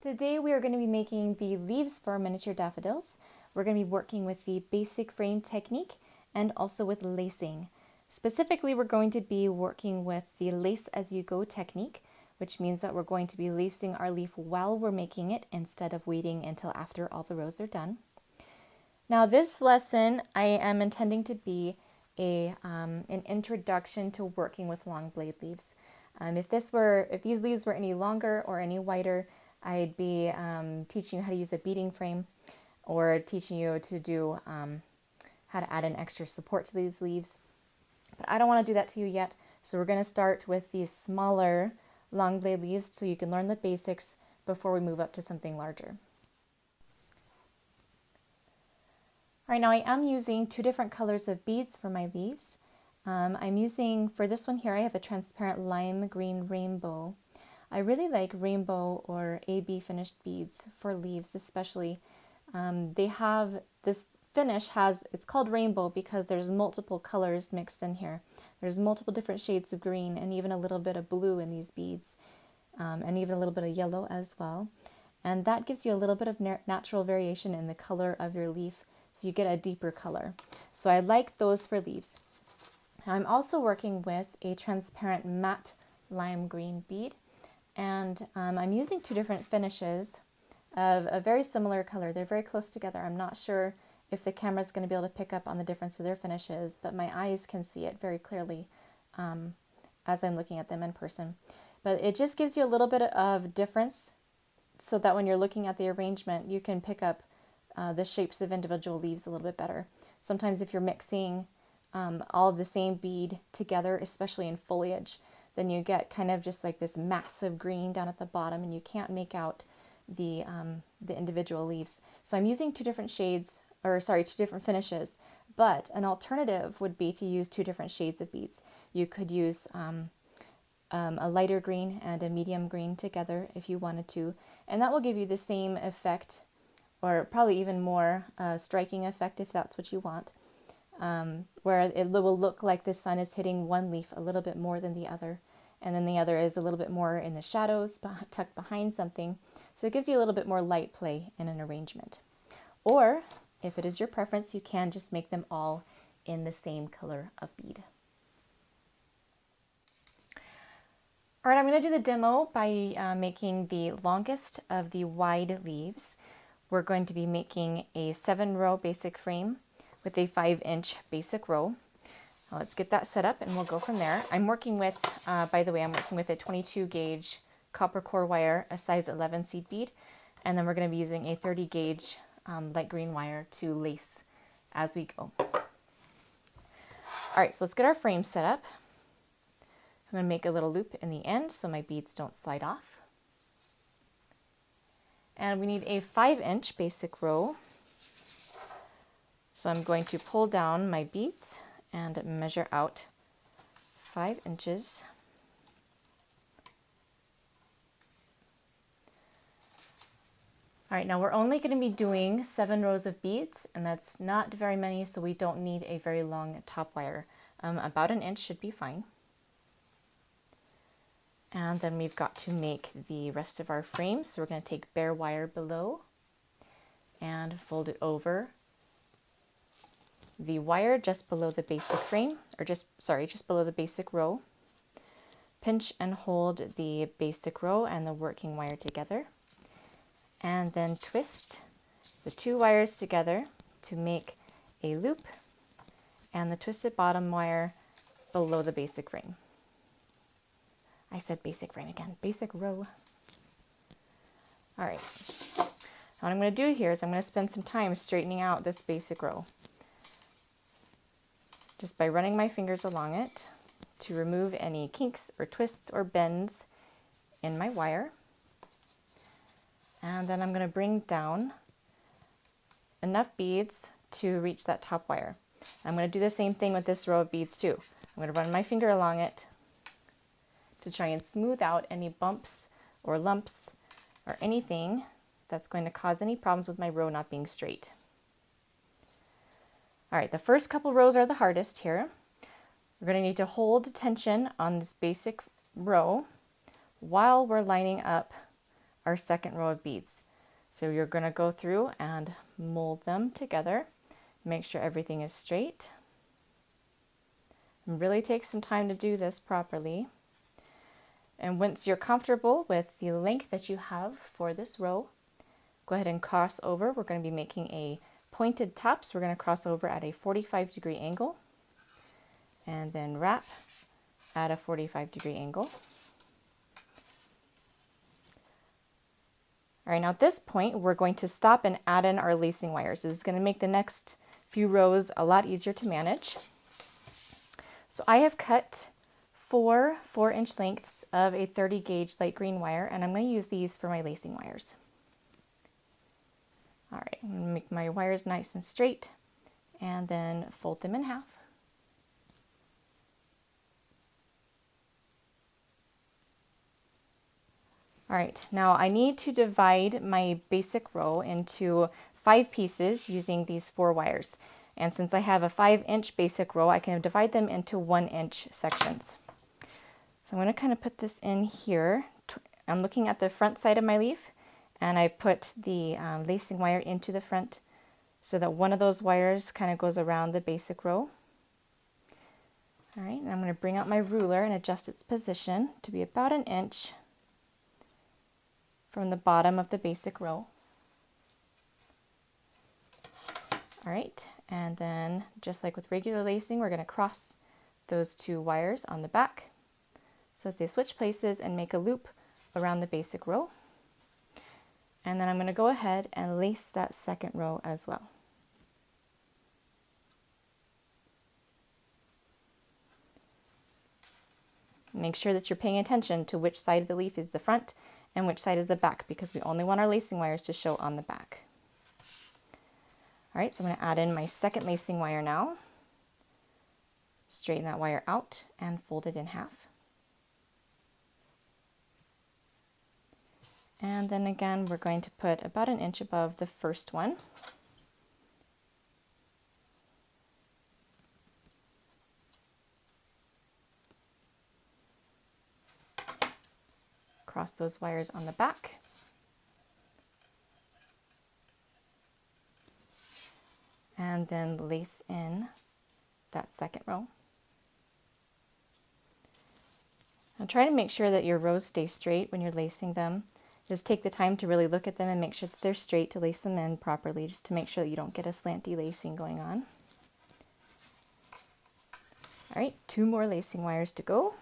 Today we are going to be making the leaves for our miniature daffodils. We're going to be working with the basic frame technique and also with lacing. Specifically, we're going to be working with the lace as you go technique, which means that we're going to be lacing our leaf while we're making it instead of waiting until after all the rows are done. Now this lesson I am intending to be an introduction to working with long blade leaves. If these leaves were any longer or any wider, I'd be teaching you how to use a beading frame or teaching you to do how to add an extra support to these leaves. But I don't want to do that to you yet, so we're going to start with these smaller long blade leaves so you can learn the basics before we move up to something larger. All right, now I am using two different colors of beads for my leaves. I'm using, for this one here, I have a transparent lime green rainbow. I really like rainbow or AB finished beads for leaves especially. They have, this finish it's called rainbow because there's multiple colors mixed in here. There's multiple different shades of green and even a little bit of blue in these beads, and even a little bit of yellow as well. And that gives you a little bit of natural variation in the color of your leaf, so you get a deeper color. So I like those for leaves. I'm also working with a transparent matte lime green bead. And I'm using two different finishes of a very similar color. They're very close together. I'm not sure if the camera is going to be able to pick up on the difference of their finishes, but my eyes can see it very clearly as I'm looking at them in person. But it just gives you a little bit of difference so that when you're looking at the arrangement, you can pick up the shapes of individual leaves a little bit better. Sometimes if you're mixing all of the same bead together, especially in foliage, then you get kind of just like this massive green down at the bottom and you can't make out the individual leaves. So I'm using two different finishes, but an alternative would be to use two different shades of beads. You could use a lighter green and a medium green together if you wanted to, and that will give you the same effect, or probably even more striking effect if that's what you want. Where it will look like the sun is hitting one leaf a little bit more than the other, and then the other is a little bit more in the shadows tucked behind something. So it gives you a little bit more light play in an arrangement. Or if it is your preference, you can just make them all in the same color of bead. All right, I'm going to do the demo by making the longest of the wide leaves. We're going to be making a 7-row basic frame with a 5-inch basic row. Now let's get that set up and we'll go from there. I'm working with, by the way, I'm working with a 22 gauge copper core wire, a size 11 seed bead, and then we're going to be using a 30 gauge light green wire to lace as we go. All right, so let's get our frame set up. I'm going to make a little loop in the end so my beads don't slide off. And we need a 5-inch basic row. So I'm going to pull down my beads and measure out 5 inches. All right, now we're only going to be doing 7 rows of beads, and that's not very many, so we don't need a very long top wire. About an inch should be fine. And then we've got to make the rest of our frame. So we're going to take bare wire below and fold it over the wire just below the basic frame, or just below the basic row. Pinch and hold the basic row and the working wire together, and then twist the two wires together to make a loop and the twisted bottom wire below the basic frame. I said basic frame again, basic row. All right, now what I'm going to do here is I'm going to spend some time straightening out this basic row, just by running my fingers along it to remove any kinks or twists or bends in my wire. And then I'm going to bring down enough beads to reach that top wire. I'm going to do the same thing with this row of beads too. I'm going to run my finger along it to try and smooth out any bumps or lumps or anything that's going to cause any problems with my row not being straight. All right, the first couple rows are the hardest here. We're going to need to hold tension on this basic row while we're lining up our second row of beads. So you're going to go through and mold them together. Make sure everything is straight. And really take some time to do this properly. And once you're comfortable with the length that you have for this row, go ahead and cross over. We're going to be making a pointed top, so we're going to cross over at a 45-degree angle and then wrap at a 45-degree angle. All right, now at this point, we're going to stop and add in our lacing wires. This is going to make the next few rows a lot easier to manage. So I have cut 4 4-inch lengths of a 30 gauge light green wire, and I'm going to use these for my lacing wires. All right, I'm going to make my wires nice and straight and then fold them in half. All right, now I need to divide my basic row into 5 pieces using these 4 wires. And since I have a 5-inch basic row, I can divide them into 1-inch sections. So I'm going to kind of put this in here. I'm looking at the front side of my leaf, and I put the lacing wire into the front so that one of those wires kind of goes around the basic row. All right, and I'm going to bring out my ruler and adjust its position to be about 1 inch from the bottom of the basic row. All right, and then just like with regular lacing, we're going to cross those 2 wires on the back so that they switch places and make a loop around the basic row. And then I'm going to go ahead and lace that second row as well. Make sure that you're paying attention to which side of the leaf is the front and which side is the back, because we only want our lacing wires to show on the back. All right, so I'm going to add in my second lacing wire now. Straighten that wire out and fold it in half. And then again, we're going to put about 1 inch above the first one. Cross those wires on the back. And then lace in that second row. Now try to make sure that your rows stay straight when you're lacing them. Just take the time to really look at them and make sure that they're straight to lace them in properly, just to make sure that you don't get a slanty lacing going on. All right, 2 more lacing wires to go.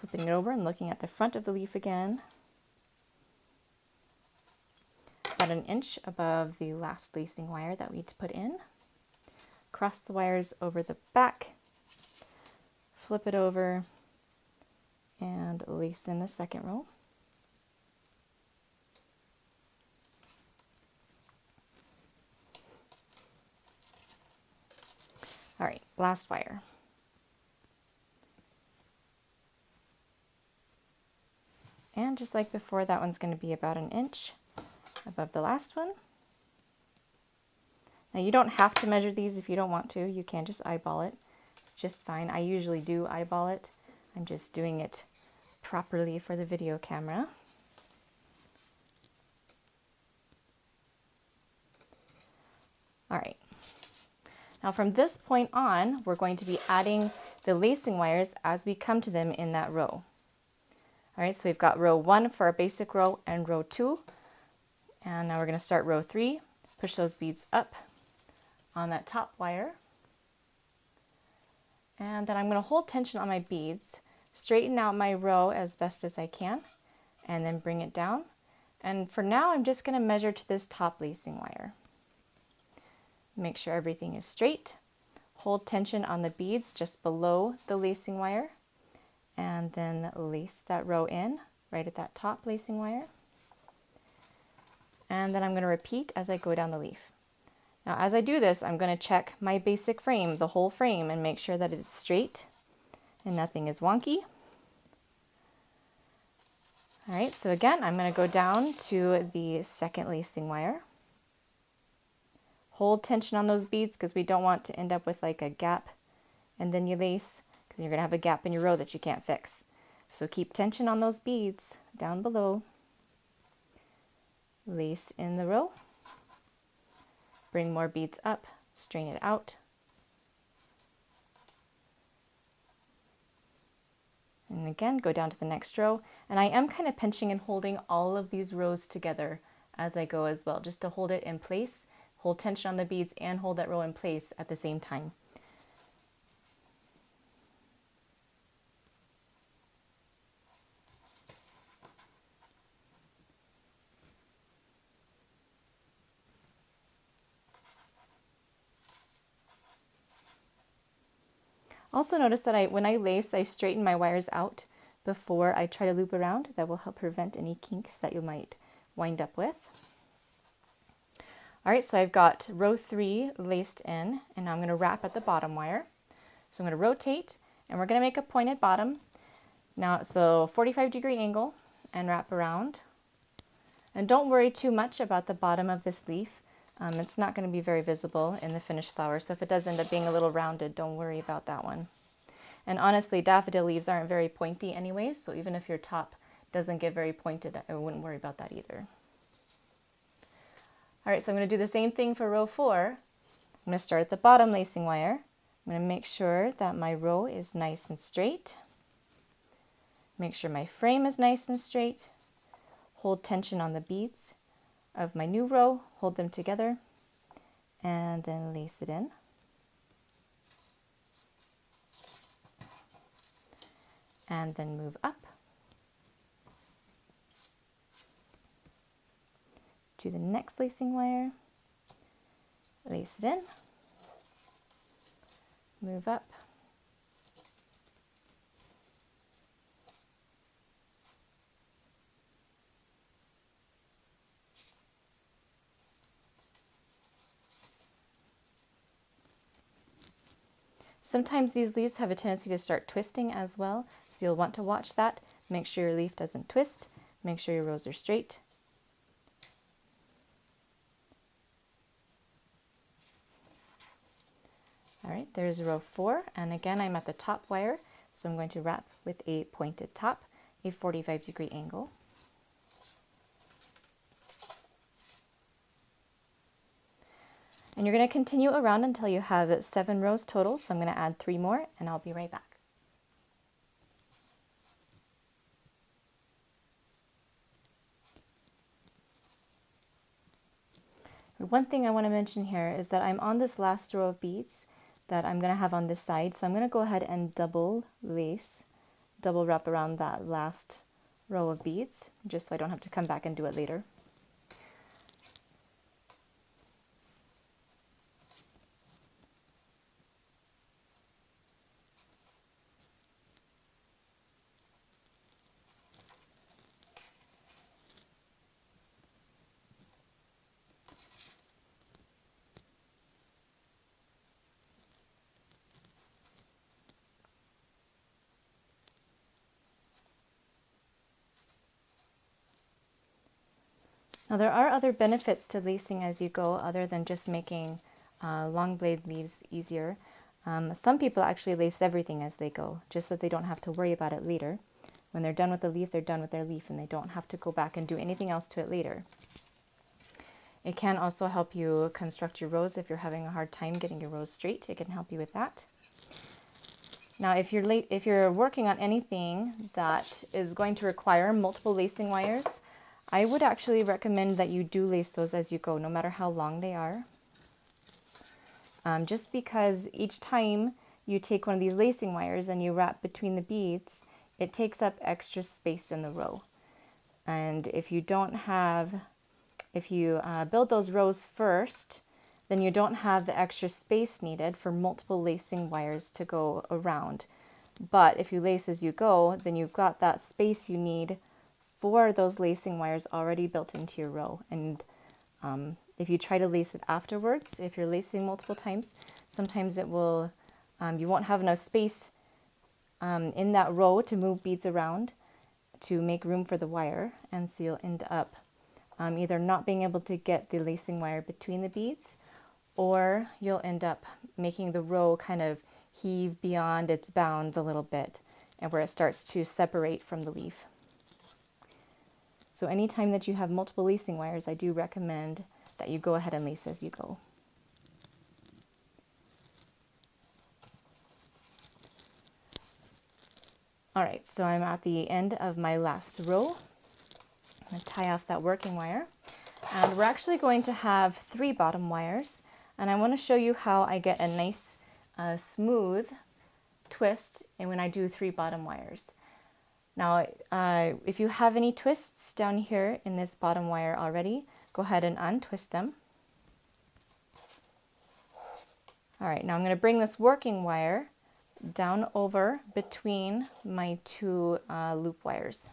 Flipping it over and looking at the front of the leaf again. About 1 inch above the last lacing wire that we had to put in. Cross the wires over the back, flip it over, and lace in the second row. All right, last wire. And just like before, that one's going to be about 1 inch above the last one. Now you don't have to measure these if you don't want to. You can just eyeball it. It's just fine. I usually do eyeball it. I'm just doing it properly for the video camera. All right. Now from this point on, we're going to be adding the lacing wires as we come to them in that row. All right, so we've got row 1 for our basic row and row 2. And now we're going to start row 3. Push those beads up on that top wire. And then I'm going to hold tension on my beads, straighten out my row as best as I can, and then bring it down. And for now, I'm just going to measure to this top lacing wire. Make sure everything is straight. Hold tension on the beads just below the lacing wire, and then lace that row in right at that top lacing wire. And then I'm going to repeat as I go down the leaf. Now as I do this, I'm going to check my basic frame, the whole frame, and make sure that it's straight and nothing is wonky. All right, so again, I'm going to go down to the second lacing wire. Hold tension on those beads because we don't want to end up with like a gap and then you lace, because you're going to have a gap in your row that you can't fix. So keep tension on those beads down below. Lace in the row. Bring more beads up, strain it out. And again, go down to the next row. And I am kind of pinching and holding all of these rows together as I go as well, just to hold it in place, hold tension on the beads and hold that row in place at the same time. Also notice that when I lace, I straighten my wires out before I try to loop around. That will help prevent any kinks that you might wind up with. All right, so I've got row 3 laced in, and now I'm going to wrap at the bottom wire. So I'm going to rotate, and we're going to make a pointed bottom. Now, so 45-degree angle and wrap around. And don't worry too much about the bottom of this leaf. It's not going to be very visible in the finished flower, so if it does end up being a little rounded, don't worry about that one. And honestly, daffodil leaves aren't very pointy anyway, so even if your top doesn't get very pointed, I wouldn't worry about that either. All right, so I'm going to do the same thing for row 4. I'm going to start at the bottom lacing wire. I'm going to make sure that my row is nice and straight. Make sure my frame is nice and straight. Hold tension on the beads of my new row, hold them together, and then lace it in. And then move up to the next lacing wire, lace it in, move up, sometimes these leaves have a tendency to start twisting as well, so you'll want to watch that. Make sure your leaf doesn't twist. Make sure your rows are straight. All right, there's row 4, and again I'm at the top wire, so I'm going to wrap with a pointed top, a 45-degree angle. And you're going to continue around until you have 7 rows total, so I'm going to add 3 more and I'll be right back. One thing I want to mention here is that I'm on this last row of beads that I'm going to have on this side, so I'm going to go ahead and double lace, double wrap around that last row of beads, just so I don't have to come back and do it later. Now there are other benefits to lacing as you go other than just making long blade leaves easier. Some people actually lace everything as they go, just so they don't have to worry about it later. When they're done with the leaf, they're done with their leaf and they don't have to go back and do anything else to it later. It can also help you construct your rows if you're having a hard time getting your rows straight. It can help you with that. Now if you're working on anything that is going to require multiple lacing wires, I would actually recommend that you do lace those as you go, no matter how long they are. Just because each time you take one of these lacing wires and you wrap between the beads, it takes up extra space in the row. And if you build those rows first, then you don't have the extra space needed for multiple lacing wires to go around. But if you lace as you go, then you've got that space you need for those lacing wires already built into your row. And if you try to lace it afterwards, if you're lacing multiple times, sometimes it will, you won't have enough space in that row to move beads around to make room for the wire, and so you'll end up either not being able to get the lacing wire between the beads, or you'll end up making the row kind of heave beyond its bounds a little bit, and where it starts to separate from the leaf. So anytime that you have multiple lacing wires, I do recommend that you go ahead and lace as you go. All right, so I'm at the end of my last row. I'm going to tie off that working wire, and we're actually going to have 3 bottom wires, and I want to show you how I get a nice smooth twist and when I do 3 bottom wires. Now, if you have any twists down here in this bottom wire already, go ahead and untwist them. All right, now I'm going to bring this working wire down over between my 2 loop wires.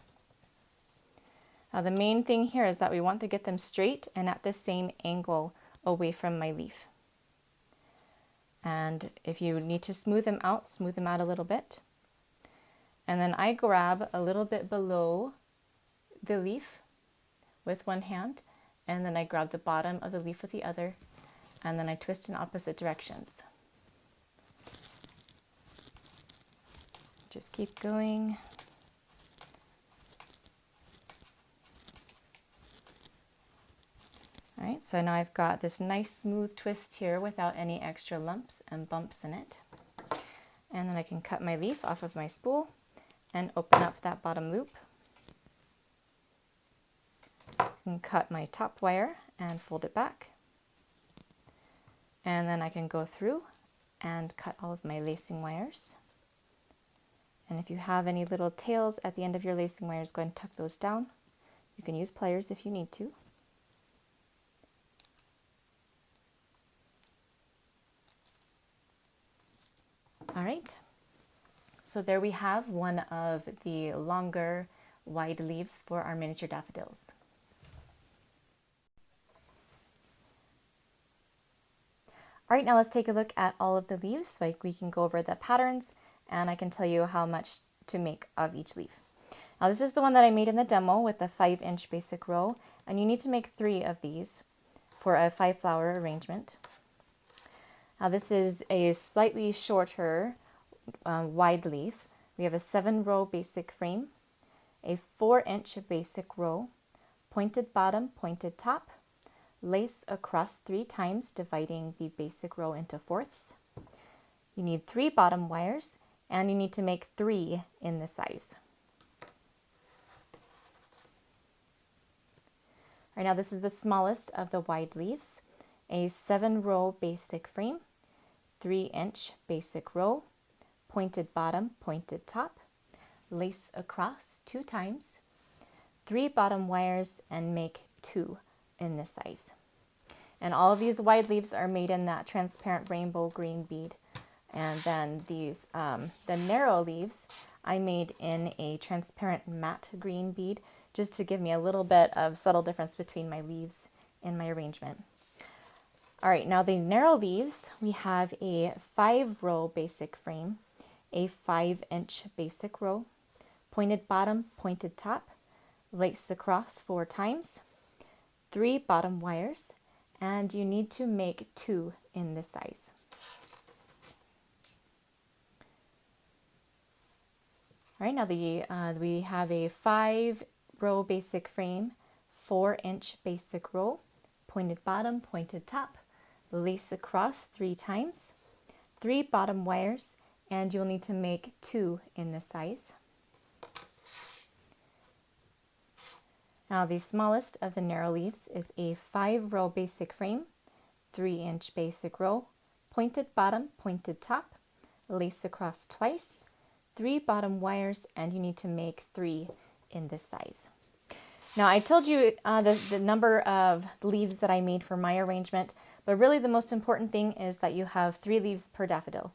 Now the main thing here is that we want to get them straight and at the same angle away from my leaf. And if you need to smooth them out a little bit. And then I grab a little bit below the leaf with one hand, and then I grab the bottom of the leaf with the other, and then I twist in opposite directions. Just keep going. All right, so now I've got this nice smooth twist here without any extra lumps and bumps in it. And then I can cut my leaf off of my spool and open up that bottom loop. And cut my top wire and fold it back. And then I can go through and cut all of my lacing wires. And if you have any little tails at the end of your lacing wires, go ahead and tuck those down. You can use pliers if you need to. All right, so there we have one of the longer wide leaves for our miniature daffodils. All right, now let's take a look at all of the leaves so we can go over the patterns and I can tell you how much to make of each leaf. Now this is the one that I made in the demo with a 5-inch basic row, and you need to make 3 of these for a 5-flower arrangement. Now this is a slightly shorter wide leaf. We have a 7-row basic frame, a 4-inch basic row, pointed bottom, pointed top, lace across 3 times, dividing the basic row into fourths. You need 3 bottom wires, and you need to make 3 in this size. All right, now this is the smallest of the wide leaves, a 7-row basic frame, 3-inch basic row, pointed bottom, pointed top, lace across 2 times, 3 bottom wires, and make 2 in this size. And all of these wide leaves are made in that transparent rainbow green bead. And then these, the narrow leaves, I made in a transparent matte green bead, just to give me a little bit of subtle difference between my leaves in my arrangement. All right, now the narrow leaves, we have a 5-row basic frame, a 5-inch basic row, pointed bottom, pointed top, lace across 4 times, 3 bottom wires, and you need to make 2 in this size. All right, now we have a 5-row basic frame, 4-inch basic row, pointed bottom, pointed top, lace across 3 times, 3 bottom wires, and you'll need to make 2 in this size. Now the smallest of the narrow leaves is a 5-row basic frame, 3-inch basic row, pointed bottom, pointed top, lace across twice, 3 bottom wires, and you need to make 3 in this size. Now I told you the number of leaves that I made for my arrangement, but really the most important thing is that you have 3 leaves per daffodil.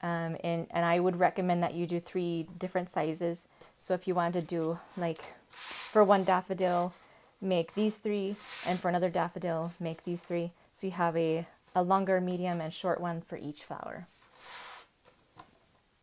And I would recommend that you do 3 different sizes. So if you want to do, like, for one daffodil, make these 3, and for another daffodil, make these 3. So you have a longer, medium, and short one for each flower.